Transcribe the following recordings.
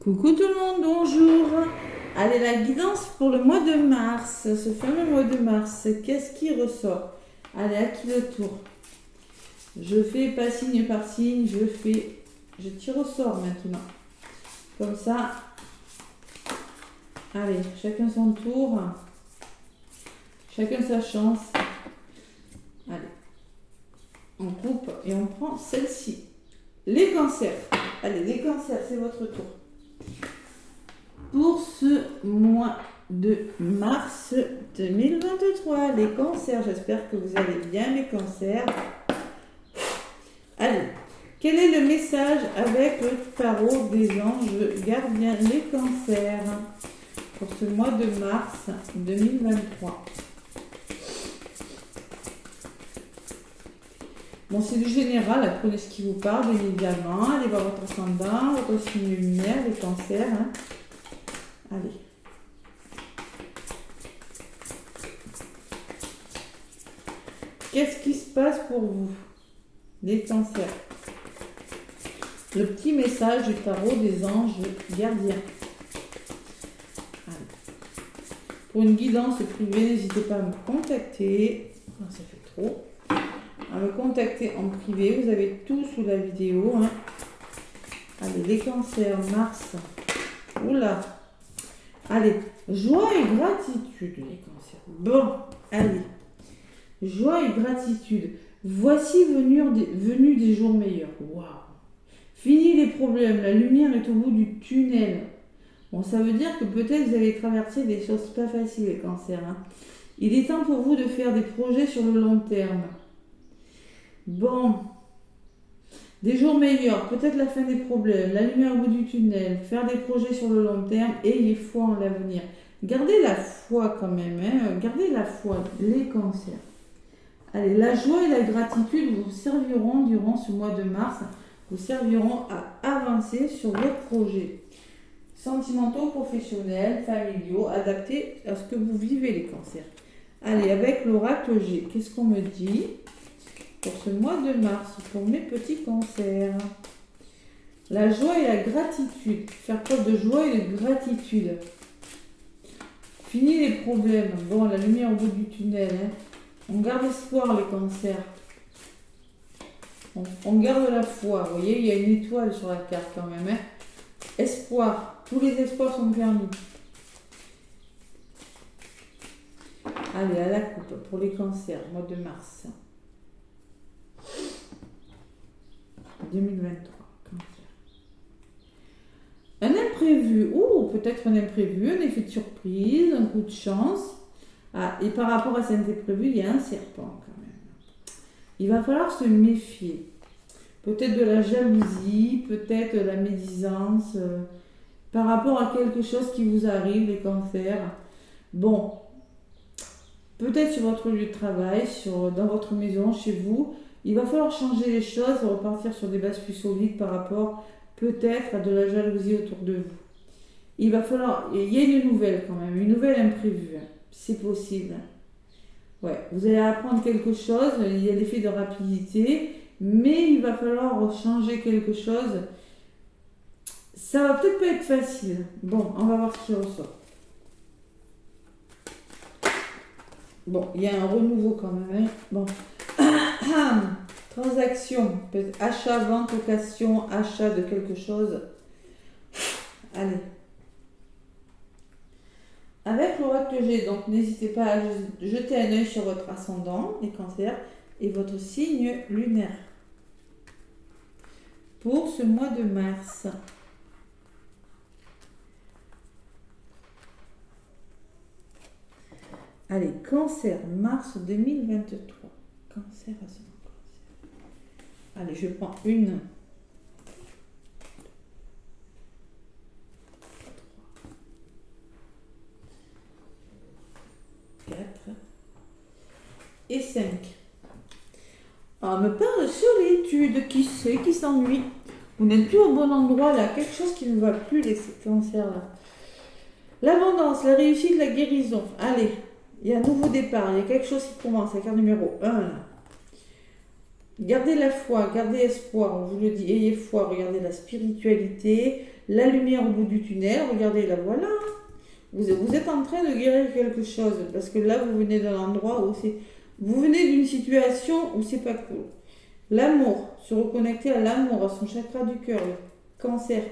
Coucou tout le monde, bonjour. Allez, la guidance pour le mois de mars, ce fameux mois de mars, qu'est-ce qui ressort? Allez, à qui le tour? Je fais pas signe par signe, je tire au sort maintenant. Comme ça, allez, chacun son tour, chacun sa chance. Allez, on coupe et on prend celle-ci. Les cancers. Allez, les cancers, c'est votre tour. Pour ce mois de mars 2023, les cancers, j'espère que vous allez bien les cancers. Allez, quel est le message avec le tarot des anges gardiens, les cancers, pour ce mois de mars 2023? Bon, c'est du général, apprenez ce qui vous parle, bien évidemment. Allez voir votre ascendant, votre signe lumière, les cancers. Allez. Qu'est-ce qui se passe pour vous, les cancers? Le petit message du tarot des anges gardiens. Allez. Pour une guidance privée, n'hésitez pas à me contacter. Non, ça fait trop. À me contacter en privé. Vous avez tout sous la vidéo. Allez, les cancers, Mars. Oula. Allez, joie et gratitude, les cancers. Bon, allez. Joie et gratitude. Voici venus des jours meilleurs. Waouh. Fini les problèmes. La lumière est au bout du tunnel. Bon, ça veut dire que peut-être vous avez traversé des choses pas faciles, les cancers. Il est temps pour vous de faire des projets sur le long terme. Bon. Des jours meilleurs, peut-être la fin des problèmes, la lumière au bout du tunnel, faire des projets sur le long terme, ayez foi en l'avenir. Gardez la foi quand même, gardez la foi, les cancers. Allez, la joie et la gratitude vous serviront durant ce mois de mars, vous serviront à avancer sur vos projets sentimentaux, professionnels, familiaux, adaptés à ce que vous vivez, les cancers. Allez, avec l'oracle G, qu'est-ce qu'on me dit pour ce mois de mars, pour mes petits cancers? La joie et la gratitude. Faire preuve de joie et de gratitude. Fini les problèmes. Bon, la lumière au bout du tunnel. On garde espoir, les cancers. On garde la foi. Vous voyez, il y a une étoile sur la carte quand même. Espoir. Tous les espoirs sont permis. Allez, à la coupe pour les cancers, mois de mars 2023, cancer. Un imprévu, ou peut-être un imprévu, un effet de surprise, un coup de chance. Et par rapport à cet imprévu, il y a un serpent quand même. Il va falloir se méfier. Peut-être de la jalousie, peut-être de la médisance, par rapport à quelque chose qui vous arrive, les cancers. Bon, peut-être sur votre lieu de travail, dans votre maison, chez vous. Il va falloir changer les choses, repartir sur des bases plus solides par rapport peut-être à de la jalousie autour de vous. Il y a une nouvelle quand même, une nouvelle imprévue. C'est possible. Ouais, vous allez apprendre quelque chose, il y a l'effet de rapidité, mais il va falloir changer quelque chose. Ça va peut-être pas être facile. Bon, on va voir ce qui ressort. Bon, il y a un renouveau quand même. Bon. Transaction, peut-être achat, vente, location, achat de quelque chose. Allez. Avec l'oracle G, donc n'hésitez pas à jeter un œil sur votre ascendant, les cancers, et votre signe lunaire. Pour ce mois de mars. Allez, cancer, mars 2023. Cancer, ascendant. Allez, je prends une. 4 et 5. On me parle de solitude. Qui c'est qui s'ennuie? Vous n'êtes plus au bon endroit là. Quelque chose qui ne va plus, les cancers là. L'abondance, la réussite, la guérison. Allez, il y a un nouveau départ. Il y a quelque chose qui commence. La carte numéro 1 là. Gardez la foi, gardez espoir, on vous le dit, ayez foi, regardez la spiritualité, la lumière au bout du tunnel, regardez, la voilà. Vous êtes en train de guérir quelque chose, parce que là, vous venez d'un endroit où c'est... Vous venez d'une situation où c'est pas cool. L'amour, se reconnecter à l'amour, à son chakra du cœur, le cancer,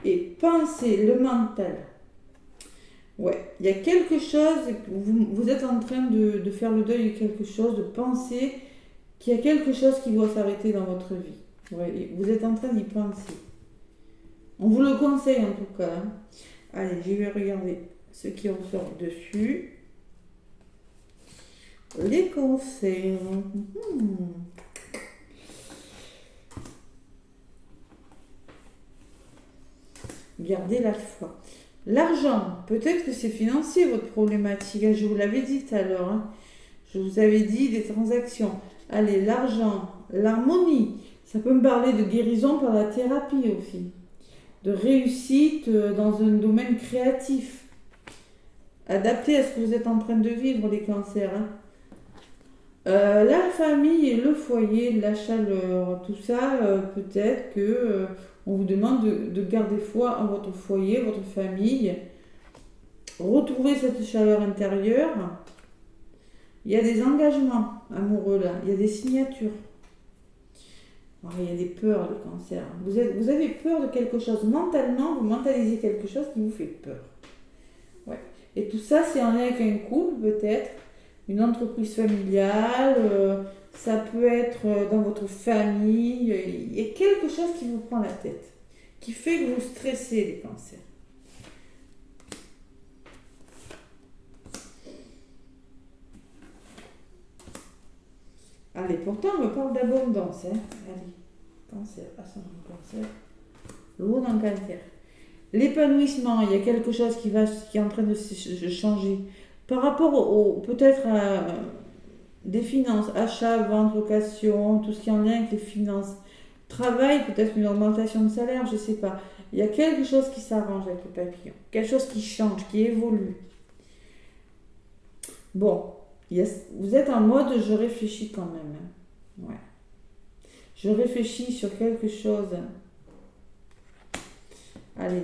et penser, le mental. Ouais, il y a quelque chose, vous êtes en train de faire le deuil de quelque chose, de penser qu'il y a quelque chose qui doit s'arrêter dans votre vie. Ouais, vous êtes en train d'y penser. On vous le conseille en tout cas. Hein. Allez, je vais regarder ce qui ressort dessus. Les conseils. Gardez la foi. L'argent, peut-être que c'est financier votre problématique. Je vous l'avais dit tout à l'heure. Hein. Je vous avais dit des transactions. Allez, l'argent, l'harmonie. Ça peut me parler de guérison par la thérapie aussi. De réussite dans un domaine créatif. Adapté à ce que vous êtes en train de vivre, les cancers. Hein. La famille, le foyer, la chaleur, tout ça, peut-être que on vous demande de garder foi en votre foyer, votre famille, retrouver cette chaleur intérieure. Il y a des engagements amoureux là, il y a des signatures. Alors, il y a des peurs de cancer. Vous avez peur de quelque chose mentalement, vous mentalisez quelque chose qui vous fait peur. Ouais. Et tout ça, c'est en lien avec un couple peut-être. Une entreprise familiale, ça peut être dans votre famille. Il y a quelque chose qui vous prend la tête, qui fait que vous stressez les cancers. Allez, pourtant on me parle d'abondance. Hein. Allez, cancer, ascendant cancer, l'eau dans le cancer. L'épanouissement, il y a quelque chose qui est en train de changer. Par rapport peut-être à des finances, achats, ventes, location, tout ce qui est en lien avec les finances, travail, peut-être une augmentation de salaire, je ne sais pas. Il y a quelque chose qui s'arrange avec le papillon, quelque chose qui change, qui évolue. Bon, vous êtes en mode je réfléchis quand même. Hein. Ouais. Je réfléchis sur quelque chose. Allez.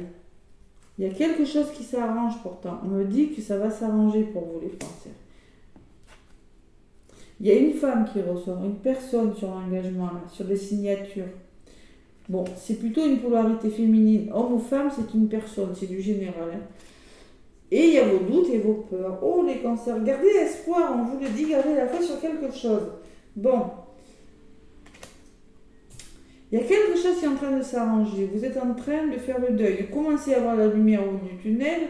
Il y a quelque chose qui s'arrange pourtant. On me dit que ça va s'arranger pour vous les cancers. Il y a une femme qui ressort, une personne sur l'engagement, sur les signatures. Bon, c'est plutôt une polarité féminine. Homme ou femme, c'est une personne, c'est du général. Hein. Et il y a vos doutes et vos peurs. Oh les cancers, gardez espoir, on vous le dit, gardez la foi sur quelque chose. Bon. Il y a quelque chose qui est en train de s'arranger. Vous êtes en train de faire le deuil, de commencer à voir la lumière au bout du tunnel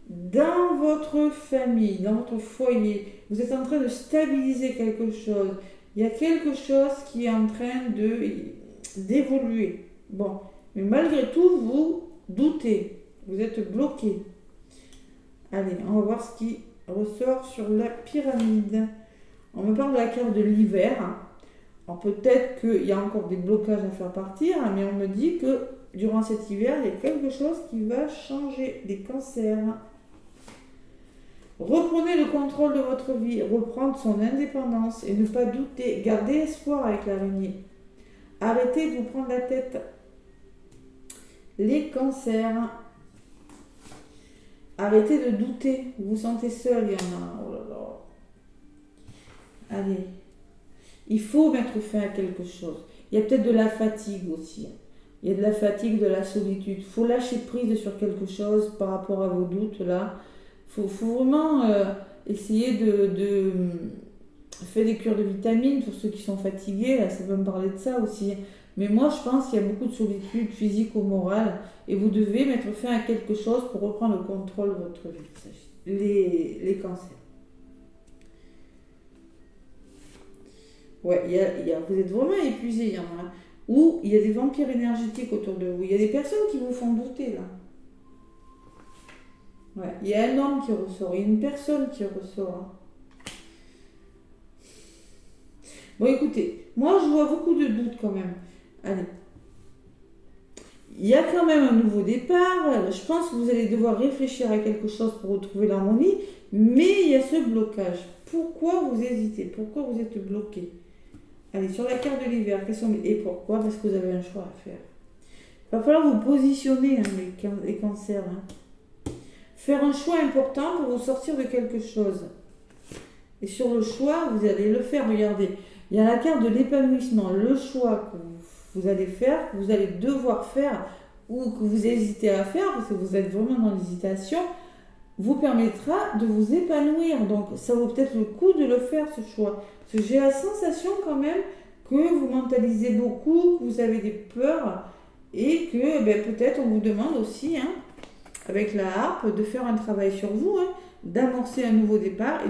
dans votre famille, dans votre foyer. Vous êtes en train de stabiliser quelque chose. Il y a quelque chose qui est en train d'évoluer. Bon, mais malgré tout, vous doutez. Vous êtes bloqué. Allez, on va voir ce qui ressort sur la pyramide. On me parle de la carte de l'hiver. Alors peut-être qu'il y a encore des blocages à faire partir, mais on me dit que durant cet hiver, il y a quelque chose qui va changer. Des cancers. Reprenez le contrôle de votre vie, reprendre son indépendance et ne pas douter. Gardez espoir avec l'araignée. Arrêtez de vous prendre la tête. Les cancers. Arrêtez de douter. Vous vous sentez seul, il y en a. Oh là là. Allez. Il faut mettre fin à quelque chose. Il y a peut-être de la fatigue aussi. Il y a de la fatigue, de la solitude. Il faut lâcher prise sur quelque chose par rapport à vos doutes là. Il faut vraiment essayer de faire des cures de vitamines pour ceux qui sont fatigués. Là, ça peut me parler de ça aussi. Mais moi, je pense qu'il y a beaucoup de solitude physique ou morale. Et vous devez mettre fin à quelque chose pour reprendre le contrôle de votre vie. Les cancers. Ouais, vous êtes vraiment épuisé, il y en a. Ou il y a des vampires énergétiques autour de vous. Il y a des personnes qui vous font douter là. Ouais, il y a un homme qui ressort, il y a une personne qui ressort. Bon, écoutez, moi je vois beaucoup de doutes quand même. Allez. Il y a quand même un nouveau départ. Je pense que vous allez devoir réfléchir à quelque chose pour retrouver l'harmonie. Mais il y a ce blocage. Pourquoi vous hésitez? Pourquoi vous êtes bloqué? Allez, sur la carte de l'hiver, et pourquoi? Parce que vous avez un choix à faire. Il va falloir vous positionner, hein, les cancers. Hein. Faire un choix important pour vous sortir de quelque chose. Et sur le choix, vous allez le faire. Regardez, il y a la carte de l'épanouissement. Le choix que vous allez faire, que vous allez devoir faire, ou que vous hésitez à faire, parce que vous êtes vraiment dans l'hésitation, vous permettra de vous épanouir. Donc, ça vaut peut-être le coup de le faire, ce choix. Parce que j'ai la sensation quand même que vous mentalisez beaucoup, que vous avez des peurs, et que peut-être on vous demande aussi, hein, avec la harpe, de faire un travail sur vous, hein, d'amorcer un nouveau départ, et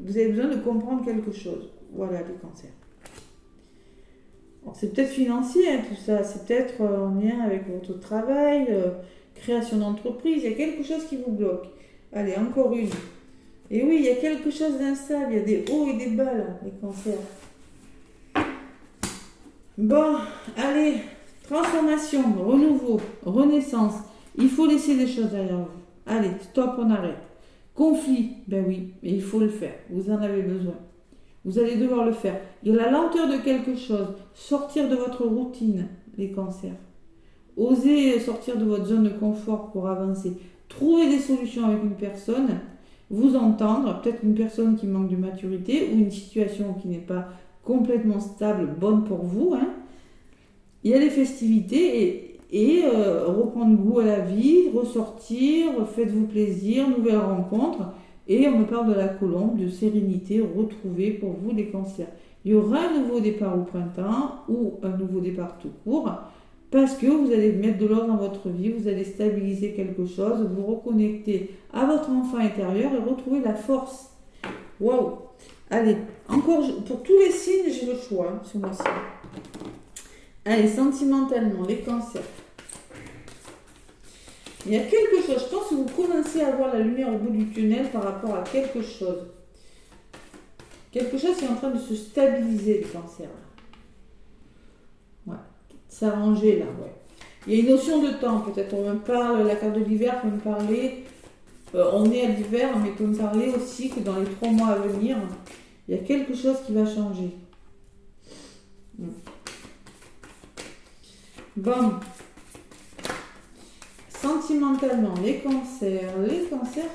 vous avez besoin de comprendre quelque chose. Voilà, les cancers. C'est peut-être financier, hein, tout ça, c'est peut-être en lien avec votre travail, création d'entreprise, il y a quelque chose qui vous bloque. Allez, encore une. Et oui, il y a quelque chose d'instable, il y a des hauts et des bas, là, les cancers. Bon, allez, transformation, renouveau, renaissance. Il faut laisser des choses derrière vous. Allez, stop, on arrête. Conflit, ben oui, mais il faut le faire. Vous en avez besoin. Vous allez devoir le faire. Il y a la lenteur de quelque chose. Sortir de votre routine, les cancers. Osez sortir de votre zone de confort pour avancer. Trouver des solutions avec une personne. Vous entendre. Peut-être une personne qui manque de maturité ou une situation qui n'est pas complètement stable, bonne pour vous. Hein. Il y a les festivités et reprendre goût à la vie, ressortir, faites-vous plaisir, nouvelles rencontres. Et on me parle de la colombe, de sérénité retrouvée pour vous les cancers. Il y aura un nouveau départ au printemps ou un nouveau départ tout court parce que vous allez mettre de l'ordre dans votre vie, vous allez stabiliser quelque chose, vous reconnecter à votre enfant intérieur et retrouver la force. Waouh! Allez, encore, pour tous les signes, j'ai le choix hein, ce mois-ci. Allez, sentimentalement, les cancers. Il y a quelque chose, je pense que vous commencez à voir la lumière au bout du tunnel par rapport à quelque chose. Quelque chose qui est en train de se stabiliser, les cancers. Ouais, s'arranger là, ouais. Il y a une notion de temps, peut-être. On me parle, la carte de l'hiver peut me parler. On est à l'hiver, mais peut me parler aussi que dans les 3 mois à venir, il y a quelque chose qui va changer. Bon. Sentimentalement, les cancers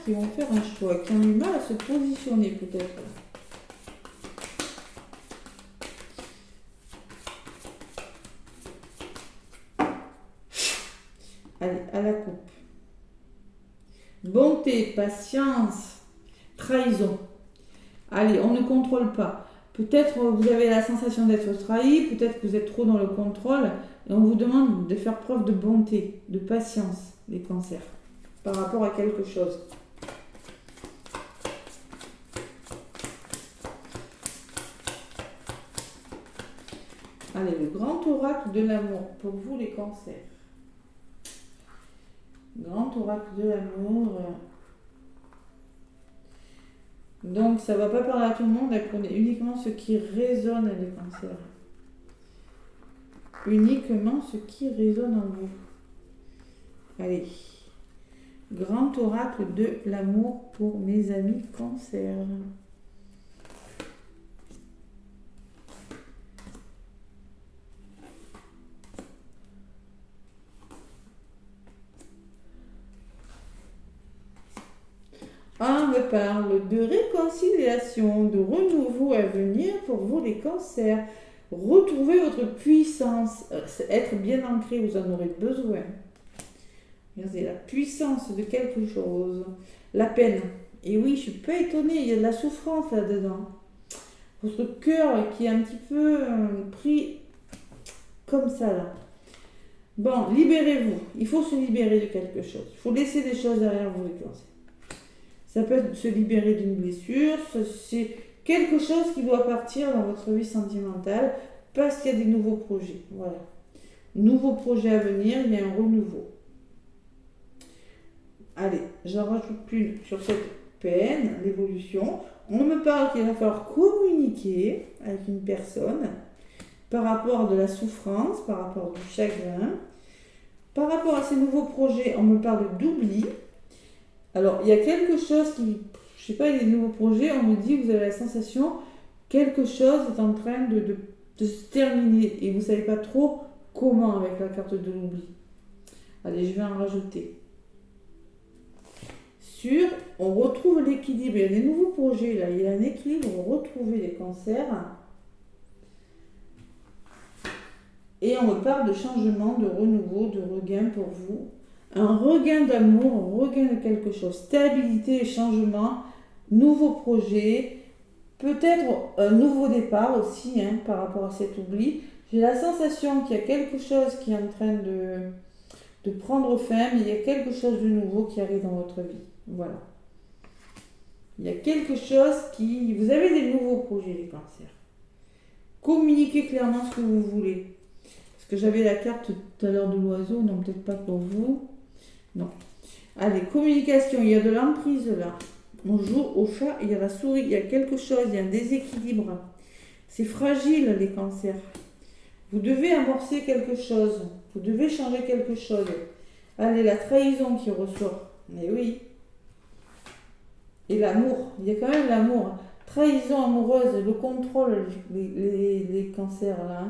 qui vont faire un choix, qui ont du mal à se positionner peut-être. Allez, à la coupe. Bonté, patience, trahison. Allez, on ne contrôle pas. Peut-être vous avez la sensation d'être trahi, peut-être que vous êtes trop dans le contrôle, et on vous demande de faire preuve de bonté, de patience, les cancers, par rapport à quelque chose. Allez, le grand oracle de l'amour, pour vous les cancers. Grand oracle de l'amour. Donc, ça ne va pas parler à tout le monde, apprenez uniquement ce qui résonne les cancers. Uniquement ce qui résonne en vous. Allez. Grand oracle de l'amour pour mes amis cancers. On me parle de réconciliation, de renouveau à venir pour vous les cancers. Retrouvez votre puissance, être bien ancré, vous en aurez besoin. Regardez, la puissance de quelque chose, la peine. Et oui, je ne suis pas étonnée, il y a de la souffrance là-dedans. Votre cœur qui est un petit peu pris comme ça là. Bon, libérez-vous. Il faut se libérer de quelque chose. Il faut laisser des choses derrière vous les cancers. Ça peut être se libérer d'une blessure, c'est quelque chose qui doit partir dans votre vie sentimentale parce qu'il y a des nouveaux projets. Voilà. Nouveaux projets à venir, il y a un renouveau. Allez, j'en rajoute plus sur cette peine, l'évolution. On me parle qu'il va falloir communiquer avec une personne par rapport à de la souffrance, par rapport du chagrin. Par rapport à ces nouveaux projets, on me parle d'oubli. Alors, il y a quelque chose qui, je sais pas, il y a des nouveaux projets, on me dit que vous avez la sensation quelque chose est en train de se terminer et vous savez pas trop comment avec la carte de l'oubli. Allez, je vais en rajouter. On retrouve l'équilibre. Il y a des nouveaux projets là. Il y a un équilibre. Retrouver les cancers. Et on me parle de changement, de renouveau, de regain pour vous. Un regain d'amour, un regain de quelque chose. Stabilité et changement. Nouveau projet. Peut-être un nouveau départ aussi par rapport à cet oubli. J'ai la sensation qu'il y a quelque chose qui est en train de prendre fin, mais il y a quelque chose de nouveau qui arrive dans votre vie. Voilà. Il y a quelque chose qui... Vous avez des nouveaux projets, les cancers. Communiquez clairement ce que vous voulez. Parce que j'avais la carte tout à l'heure de l'oiseau, non, peut-être pas pour vous. Non. Allez, communication, il y a de l'emprise là. On joue au chat, il y a la souris, il y a quelque chose, il y a un déséquilibre. C'est fragile, les cancers. Vous devez amorcer quelque chose. Vous devez changer quelque chose. Allez, la trahison qui ressort. Mais oui. Et l'amour. Il y a quand même l'amour. Trahison amoureuse, le contrôle, les cancers là.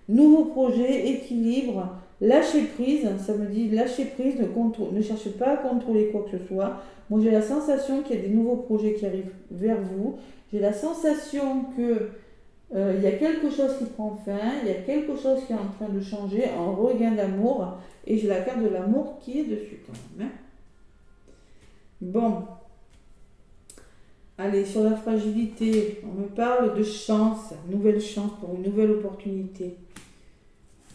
Nouveau projet, équilibre, lâcher prise. Ça me dit lâcher prise, ne cherchez pas à contrôler quoi que ce soit. Moi, j'ai la sensation qu'il y a des nouveaux projets qui arrivent vers vous. J'ai la sensation que il y a quelque chose qui prend fin, il y a quelque chose qui est en train de changer, un regain d'amour, et j'ai la carte de l'amour qui est dessus quand même. Bon. Allez, sur la fragilité, on me parle de chance, nouvelle chance pour une nouvelle opportunité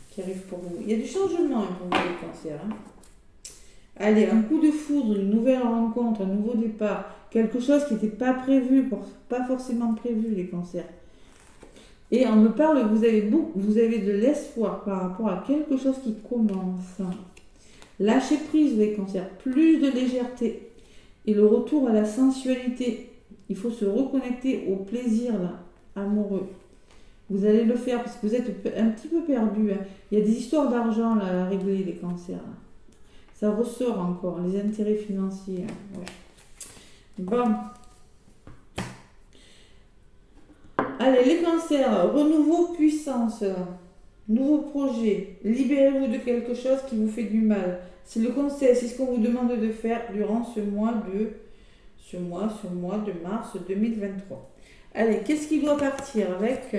qui arrive pour vous. Il y a du changement pour vous les cancers. Allez, un coup de foudre, une nouvelle rencontre, un nouveau départ, quelque chose qui n'était pas prévu, pas forcément prévu les cancers. Et on me parle que vous avez de l'espoir par rapport à quelque chose qui commence. Lâcher prise les cancers, plus de légèreté et le retour à la sensualité. Il faut se reconnecter au plaisir là, amoureux. Vous allez le faire parce que vous êtes un petit peu perdu. Il y a des histoires d'argent là, à régler les cancers. Ça ressort encore, les intérêts financiers. Ouais. Bon. Allez, les cancers, renouveau, puissance, nouveau projet, libérez-vous de quelque chose qui vous fait du mal. C'est le conseil, c'est ce qu'on vous demande de faire durant ce mois de mars 2023. Allez, qu'est-ce qui doit partir avec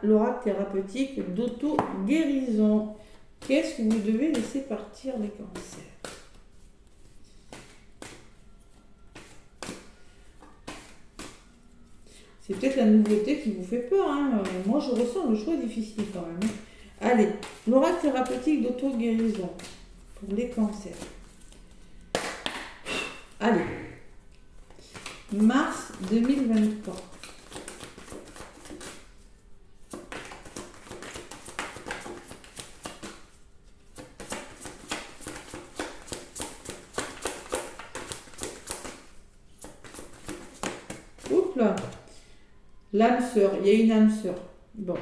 l'oracle thérapeutique d'auto-guérison? Qu'est-ce que vous devez laisser partir les cancers? C'est peut-être la nouveauté qui vous fait peur. Moi, je ressens le choix difficile quand même. Allez, l'oracle thérapeutique d'auto-guérison pour les cancers. Allez, mars 2023. Oups là. L'âme sœur, il y a une âme sœur. Bon,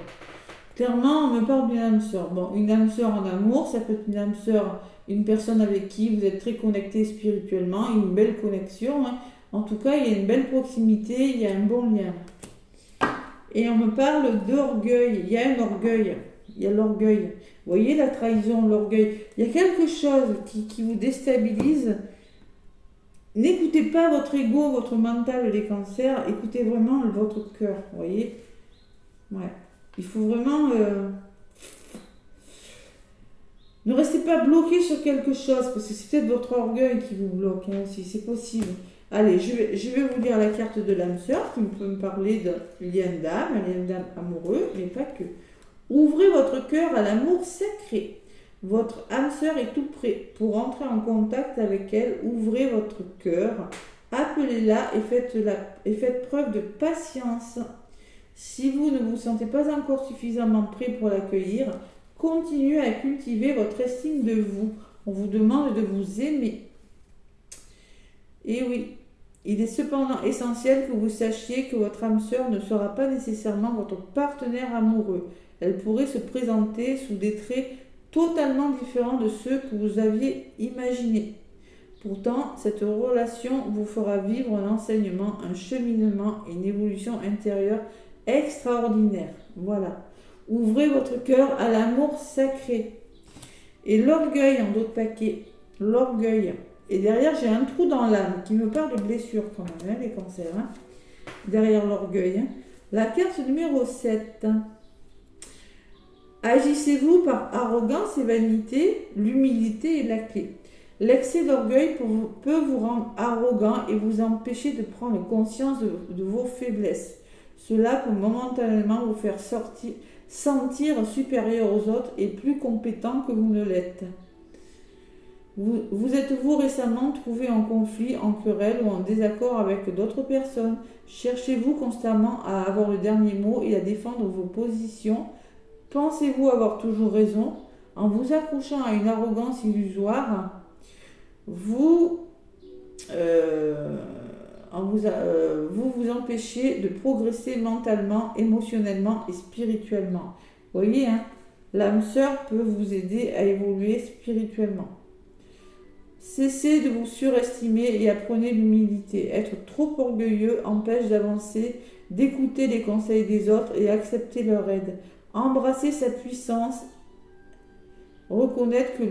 clairement, on me parle d'une âme sœur. Bon, une âme sœur en amour, ça peut être une âme sœur, une personne avec qui vous êtes très connecté spirituellement, une belle connexion. En tout cas, il y a une belle proximité, il y a un bon lien. Et on me parle d'orgueil. Il y a un orgueil. Il y a l'orgueil. Vous voyez la trahison, l'orgueil. Il y a quelque chose qui vous déstabilise. N'écoutez pas votre ego, votre mental, les cancers. Écoutez vraiment votre cœur. Vous voyez? Ouais. Il faut vraiment... Ne restez pas bloqué sur quelque chose, parce que c'est peut-être votre orgueil qui vous bloque, si c'est possible. Allez, je vais vous lire la carte de l'âme sœur, qui peut me parler d'un lien d'âme, un lien d'âme amoureux, mais pas que. Ouvrez votre cœur à l'amour sacré. Votre âme sœur est tout prêt pour entrer en contact avec elle. Ouvrez votre cœur, appelez-la et faites preuve de patience. Si vous ne vous sentez pas encore suffisamment prêt pour l'accueillir, continuez à cultiver votre estime de vous. On vous demande de vous aimer. Et oui, il est cependant essentiel que vous sachiez que votre âme sœur ne sera pas nécessairement votre partenaire amoureux. Elle pourrait se présenter sous des traits totalement différents de ceux que vous aviez imaginés. Pourtant, cette relation vous fera vivre un enseignement, un cheminement et une évolution intérieure extraordinaire. Voilà. Ouvrez votre cœur à l'amour sacré. Et l'orgueil en d'autres paquets. L'orgueil. Et derrière, j'ai un trou dans l'âme qui me parle de blessure quand même, hein, les cancers. Hein. Derrière l'orgueil. Hein. La carte numéro 7. Agissez-vous par arrogance et vanité, l'humilité est la clé. L'excès d'orgueil peut vous rendre arrogant et vous empêcher de prendre conscience de vos faiblesses. Cela peut momentanément vous faire sentir supérieur aux autres et plus compétent que vous ne l'êtes. Vous êtes-vous récemment trouvé en conflit, en querelle ou en désaccord avec d'autres personnes? Cherchez-vous constamment à avoir le dernier mot et à défendre vos positions? Pensez-vous avoir toujours raison? En vous accrochant à une arrogance illusoire, vous vous empêchez de progresser mentalement, émotionnellement et spirituellement. Vous voyez, hein, l'âme sœur peut vous aider à évoluer spirituellement. Cessez de vous surestimer et apprenez l'humilité. Être trop orgueilleux empêche d'avancer, d'écouter les conseils des autres et accepter leur aide. Embrasser sa puissance, reconnaître que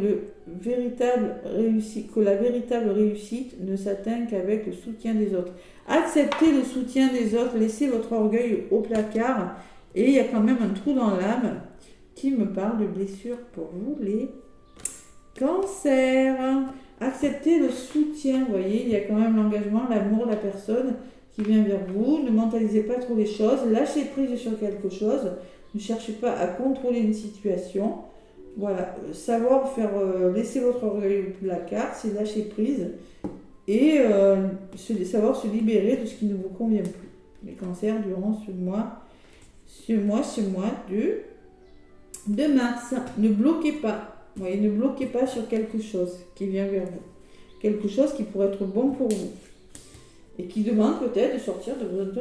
la véritable réussite ne s'atteint qu'avec le soutien des autres. Acceptez le soutien des autres, laissez votre orgueil au placard. Et il y a quand même un trou dans l'âme qui me parle de blessures pour vous les cancers. Acceptez le soutien, vous voyez, il y a quand même l'engagement, l'amour, la personne qui vient vers vous. Ne mentalisez pas trop les choses, lâchez prise sur quelque chose. Ne cherchez pas à contrôler une situation. Voilà, laisser votre orgueil au placard, c'est lâcher prise et savoir se libérer de ce qui ne vous convient plus. Les cancers durant ce mois de mars. Ne bloquez pas. Voyez, ne bloquez pas sur quelque chose qui vient vers vous. Quelque chose qui pourrait être bon pour vous. Et qui demande peut-être de sortir de votre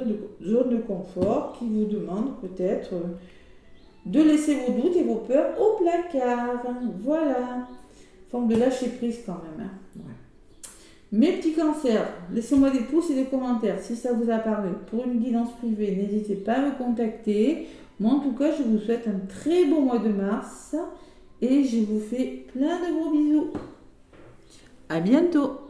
zone de confort, qui vous demande peut-être de laisser vos doutes et vos peurs au placard. Voilà. Forme de lâcher prise quand même. Hein. Ouais. Mes petits cancers, laissez-moi des pouces et des commentaires si ça vous a parlé. Pour une guidance privée, n'hésitez pas à me contacter. Moi, en tout cas, je vous souhaite un très beau mois de mars et je vous fais plein de gros bisous. À bientôt.